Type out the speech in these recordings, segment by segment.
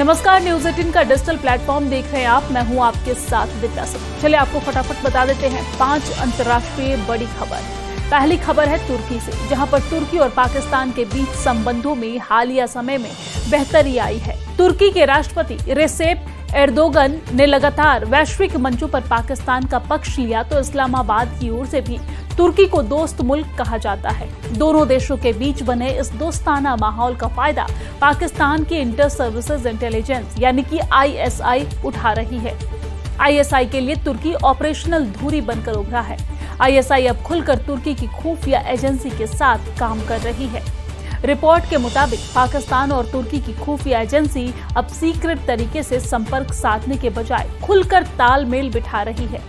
नमस्कार, न्यूज 18 का digital platform देख रहे हैं आप। मैं हूं आपके साथ दिव्या सिंह। चलिए आपको फटाफट बता देते हैं 5 अंतर्राष्ट्रीय बड़ी खबर। पहली खबर है तुर्की से, जहां पर तुर्की और पाकिस्तान के बीच संबंधों में हालिया समय में बेहतरी आई है। तुर्की के राष्ट्रपति रेसेप एर्दोगन ने लगातार वैश्विक मंचों पर पाकिस्तान का पक्ष लिया, तो इस्लामाबाद की ओर से भी तुर्की को दोस्त मुल्क कहा जाता है। दोनों देशों के बीच बने इस दोस्ताना माहौल का फायदा पाकिस्तान की इंटर सर्विसेज इंटेलिजेंस यानी कि ISI उठा रही है। ISI के लिए तुर्की ऑपरेशनल धुरी बनकर उभरा है। ISI अब खुलकर तुर्की की खुफिया एजेंसी के साथ काम कर रही है। रिपोर्ट के मुताबिक पाकिस्तान और तुर्की की खुफिया एजेंसी अब सीक्रेट तरीके से संपर्क साधने के बजाय खुलकर तालमेल बिठा रही है।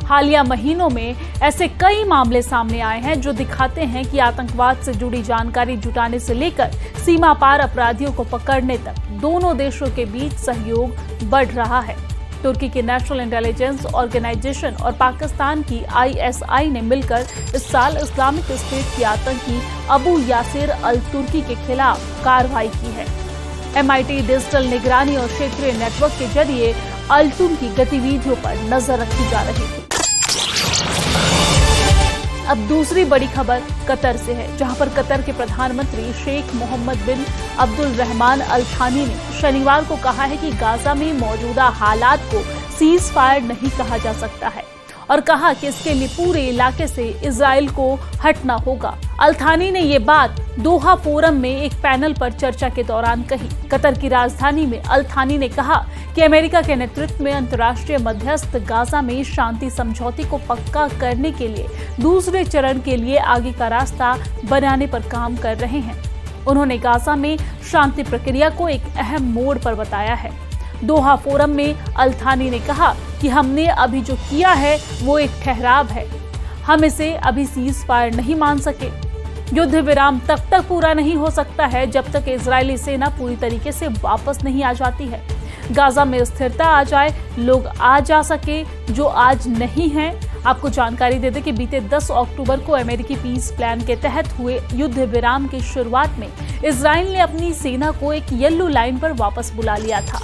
हालिया महीनों में ऐसे कई मामले सामने आए हैं जो दिखाते हैं कि आतंकवाद से जुड़ी जानकारी जुटाने से लेकर सीमा पार अपराधियों को पकड़ने तक दोनों देशों के बीच सहयोग बढ़ रहा है। तुर्की की नेशनल इंटेलिजेंस ऑर्गेनाइजेशन और पाकिस्तान की ISI ने मिलकर इस साल इस्लामिक स्टेट की आतंकी अबू यासिर अल तुर्की के खिलाफ कार्रवाई की है। MIT डिजिटल निगरानी और क्षेत्रीय नेटवर्क के जरिए अल तुर्की गतिविधियों पर नजर रखी जा रही थी। अब दूसरी बड़ी खबर कतर से है, जहां पर कतर के प्रधानमंत्री शेख मोहम्मद बिन अब्दुल रहमान अल थानी ने शनिवार को कहा है कि गाजा में मौजूदा हालात को सीज फायर नहीं कहा जा सकता है और कहा कि इसके लिए पूरे इलाके से इजराइल को हटना होगा। अल थानी ने ये बात दोहा फोरम में एक पैनल पर चर्चा के दौरान कही। कतर की राजधानी में अल थानी ने कहा कि अमेरिका के नेतृत्व में अंतर्राष्ट्रीय मध्यस्थ गाजा में शांति समझौते को पक्का करने के लिए दूसरे चरण के लिए आगे का रास्ता बनाने पर काम कर रहे हैं। उन्होंने गाजा में शांति प्रक्रिया को एक अहम मोड़ पर बताया है। दोहा फोरम में अल थानी ने कहा कि हमने अभी जो किया है वो एक ठहराव है। हम इसे अभी सीज फायर नहीं मान सके। युद्ध विराम तब तक पूरा नहीं हो सकता है जब तक इजरायली सेना पूरी तरीके से वापस नहीं आ जाती है। गाजा में स्थिरता आ जाए, लोग आ जा सके जो आज नहीं है। आपको जानकारी दे दें कि बीते 10 अक्टूबर को अमेरिकी पीस प्लान के तहत हुए युद्ध विराम की शुरुआत में इजराइल ने अपनी सेना को एक येलो लाइन पर वापस बुला लिया था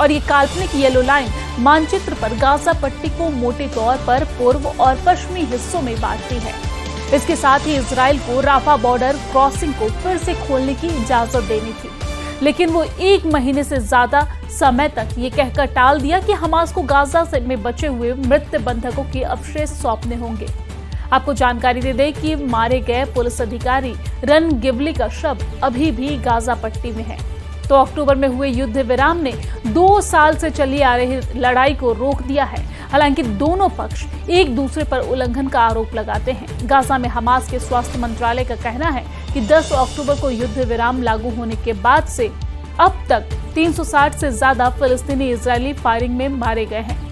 और ये काल्पनिक येलो लाइन मानचित्र पर गाजा पट्टी को मोटे तौर पर पूर्व और पश्चिमी हिस्सों में बांटती है। इसके साथ ही इजराइल को राफा बॉर्डर क्रॉसिंग को फिर से खोलने की इजाजत देनी थी, लेकिन वो 1 महीने से ज्यादा समय तक ये कहकर टाल दिया कि हमास को गाजा से में बचे हुए मृत बंधकों के अवशेष सौंपने होंगे। आपको जानकारी दे दें कि मारे गए पुलिस अधिकारी रन गिवली का शव अभी भी गाजा पट्टी में है। तो अक्टूबर में हुए युद्ध विराम ने 2 साल से चली आ रही लड़ाई को रोक दिया है। हालांकि दोनों पक्ष एक दूसरे पर उल्लंघन का आरोप लगाते हैं। गाजा में हमास के स्वास्थ्य मंत्रालय का कहना है कि 10 अक्टूबर को युद्ध विराम लागू होने के बाद से अब तक 360 से ज्यादा फिलिस्तीनी इजरायली फायरिंग में मारे गए हैं।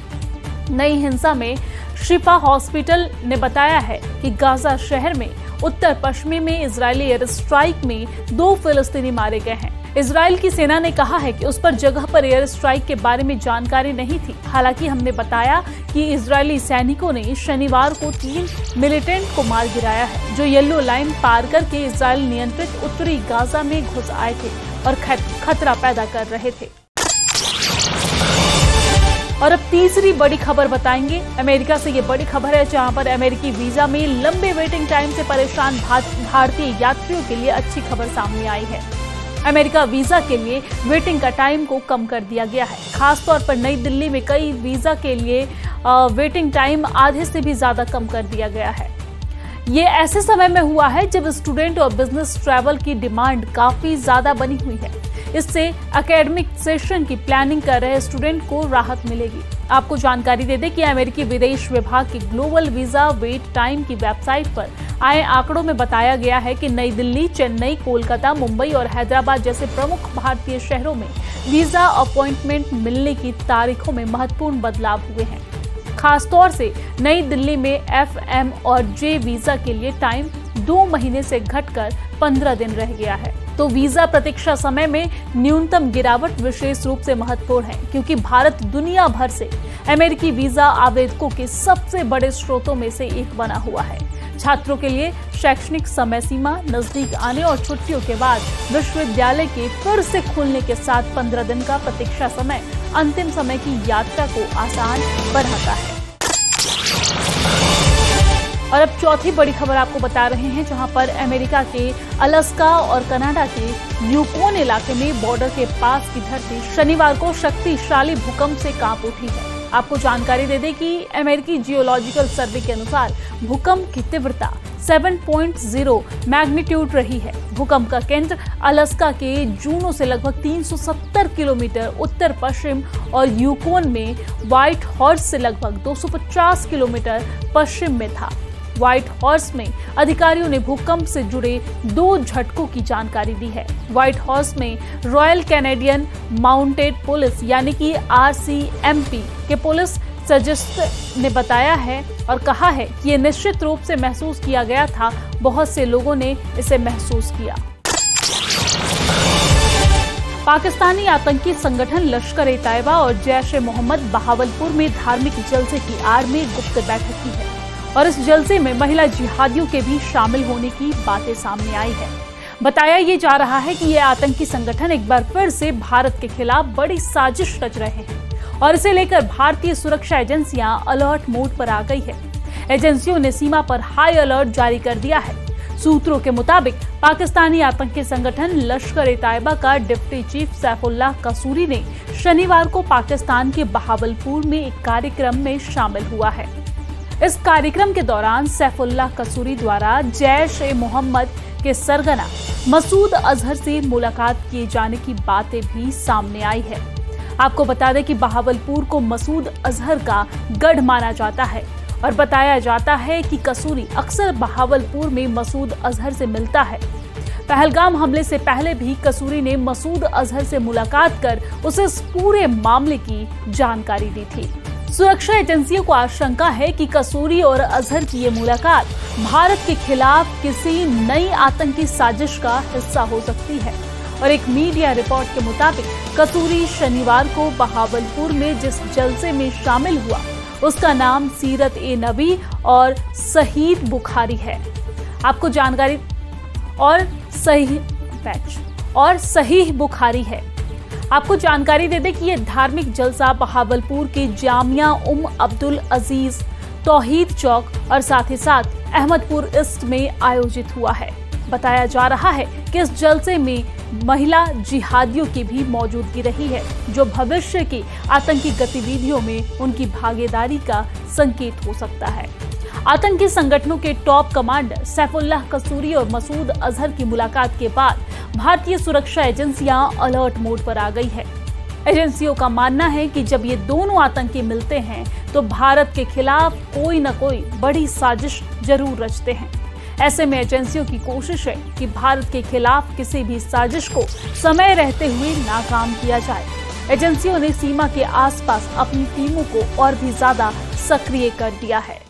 नई हिंसा में शिफा हॉस्पिटल ने बताया है कि गाजा शहर में उत्तर पश्चिमी में इजरायली एयर स्ट्राइक में 2 फिलिस्तीनी मारे गए हैं। इजराइल की सेना ने कहा है कि उस पर जगह पर एयर स्ट्राइक के बारे में जानकारी नहीं थी। हालांकि हमने बताया कि इजरायली सैनिकों ने शनिवार को 3 मिलिटेंट को मार गिराया है, जो येलो लाइन पार करके इजराइल नियंत्रित उत्तरी गाजा में घुस आए थे और खतरा पैदा कर रहे थे। और अब तीसरी बड़ी खबर बताएंगे। अमेरिका से ये बड़ी खबर है, जहां पर अमेरिकी वीजा में लंबे वेटिंग टाइम से परेशान भारतीय यात्रियों के लिए अच्छी खबर सामने आई है। अमेरिका वीजा के लिए वेटिंग का टाइम को कम कर दिया गया है। खासतौर पर नई दिल्ली में कई वीजा के लिए वेटिंग टाइम आधे से भी ज्यादा कम कर दिया गया है। ये ऐसे समय में हुआ है जब स्टूडेंट और बिजनेस ट्रैवल की डिमांड काफी ज्यादा बनी हुई है। इससे एकेडमिक सेशन की प्लानिंग कर रहे स्टूडेंट को राहत मिलेगी। आपको जानकारी दे दें कि अमेरिकी विदेश विभाग की ग्लोबल वीजा वेट टाइम की वेबसाइट पर आए आंकड़ों में बताया गया है कि नई दिल्ली, चेन्नई, कोलकाता, मुंबई और हैदराबाद जैसे प्रमुख भारतीय शहरों में वीजा अपॉइंटमेंट मिलने की तारीखों में महत्वपूर्ण बदलाव हुए हैं। खासतौर से नई दिल्ली में FM और J वीजा के लिए टाइम 2 महीने से घटकर 15 दिन रह गया है। तो वीजा प्रतीक्षा समय में न्यूनतम गिरावट विशेष रूप से महत्वपूर्ण है, क्योंकि भारत दुनिया भर से अमेरिकी वीजा आवेदकों के सबसे बड़े स्रोतों में से एक बना हुआ है। छात्रों के लिए शैक्षणिक समय सीमा नजदीक आने और छुट्टियों के बाद विश्वविद्यालय के फिर से खुलने के साथ 15 दिन का प्रतीक्षा समय अंतिम समय की यात्रा को आसान बनाता है। और अब चौथी बड़ी खबर आपको बता रहे हैं, जहां पर अमेरिका के अलास्का और कनाडा के यूकोन इलाके में बॉर्डर के पास की धरती शनिवार को शक्तिशाली भूकंप से कांप उठी है। आपको जानकारी दे दें कि अमेरिकी जियोलॉजिकल सर्वे के अनुसार भूकंप की तीव्रता 7.0 मैग्नीट्यूड रही है। भूकंप का केंद्र अलास्का के जूनो से लगभग 370 किलोमीटर उत्तर पश्चिम और यूकोन में व्हाइट हॉर्स से लगभग 250 किलोमीटर पश्चिम में था। व्हाइट हॉर्स में अधिकारियों ने भूकंप से जुड़े 2 झटकों की जानकारी दी है। व्हाइट हॉर्स में रॉयल कैनेडियन माउंटेड पुलिस यानी कि RCMP के पुलिस सर्जिस्ट ने बताया है और कहा है कि ये निश्चित रूप से महसूस किया गया था। बहुत से लोगों ने इसे महसूस किया। पाकिस्तानी आतंकी संगठन लश्कर-ए-तैयबा और जैश-ए-मोहम्मद बहावलपुर में धार्मिक जलसे की आड़ में गुप्त बैठक की है और इस जलसे में महिला जिहादियों के भी शामिल होने की बातें सामने आई है। बताया ये जा रहा है कि ये आतंकी संगठन एक बार फिर से भारत के खिलाफ बड़ी साजिश रच रहे हैं और इसे लेकर भारतीय सुरक्षा एजेंसियां अलर्ट मोड पर आ गई है। एजेंसियों ने सीमा पर हाई अलर्ट जारी कर दिया है। सूत्रों के मुताबिक पाकिस्तानी आतंकी संगठन लश्कर-ए-तैयबा का डिप्टी चीफ सैफुल्लाह कसूरी ने शनिवार को पाकिस्तान के बहावलपुर में एक कार्यक्रम में शामिल हुआ है। इस कार्यक्रम के दौरान सैफुल्लाह कसूरी द्वारा जैश-ए-मोहम्मद के सरगना मसूद अजहर से मुलाकात किए जाने की बातें भी सामने आई है। आपको बता दें कि बहावलपुर को मसूद अजहर का गढ़ माना जाता है और बताया जाता है कि कसूरी अक्सर बहावलपुर में मसूद अजहर से मिलता है। पहलगाम हमले से पहले भी कसूरी ने मसूद अजहर से मुलाकात कर उसे इस पूरे मामले की जानकारी दी थी। सुरक्षा एजेंसियों को आशंका है कि कसूरी और अजहर की ये मुलाकात भारत के खिलाफ किसी नई आतंकी साजिश का हिस्सा हो सकती है और एक मीडिया रिपोर्ट के मुताबिक कसूरी शनिवार को बहावलपुर में जिस जलसे में शामिल हुआ उसका नाम सीरत-ए-नबी और शहीद बुखारी है। आपको जानकारी और सहीह बुखारी है। आपको जानकारी दे दें कि यह धार्मिक जलसा बहावलपुर के जामिया उम अब्दुल अजीज, तौहीद चौक और साथ ही साथ अहमदपुर ईस्ट में आयोजित हुआ है। बताया जा रहा है कि इस जलसे में महिला जिहादियों की भी मौजूदगी रही है, जो भविष्य की आतंकी गतिविधियों में उनकी भागीदारी का संकेत हो सकता है। आतंकी संगठनों के टॉप कमांडर सैफुल्लाह कसूरी और मसूद अजहर की मुलाकात के बाद भारतीय सुरक्षा एजेंसियां अलर्ट मोड पर आ गई है। एजेंसियों का मानना है कि जब ये दोनों आतंकी मिलते हैं तो भारत के खिलाफ कोई न कोई बड़ी साजिश जरूर रचते हैं। ऐसे में एजेंसियों की कोशिश है कि भारत के खिलाफ किसी भी साजिश को समय रहते हुए नाकाम किया जाए। एजेंसियों ने सीमा के आसपास अपनी टीमों को और भी ज्यादा सक्रिय कर दिया है।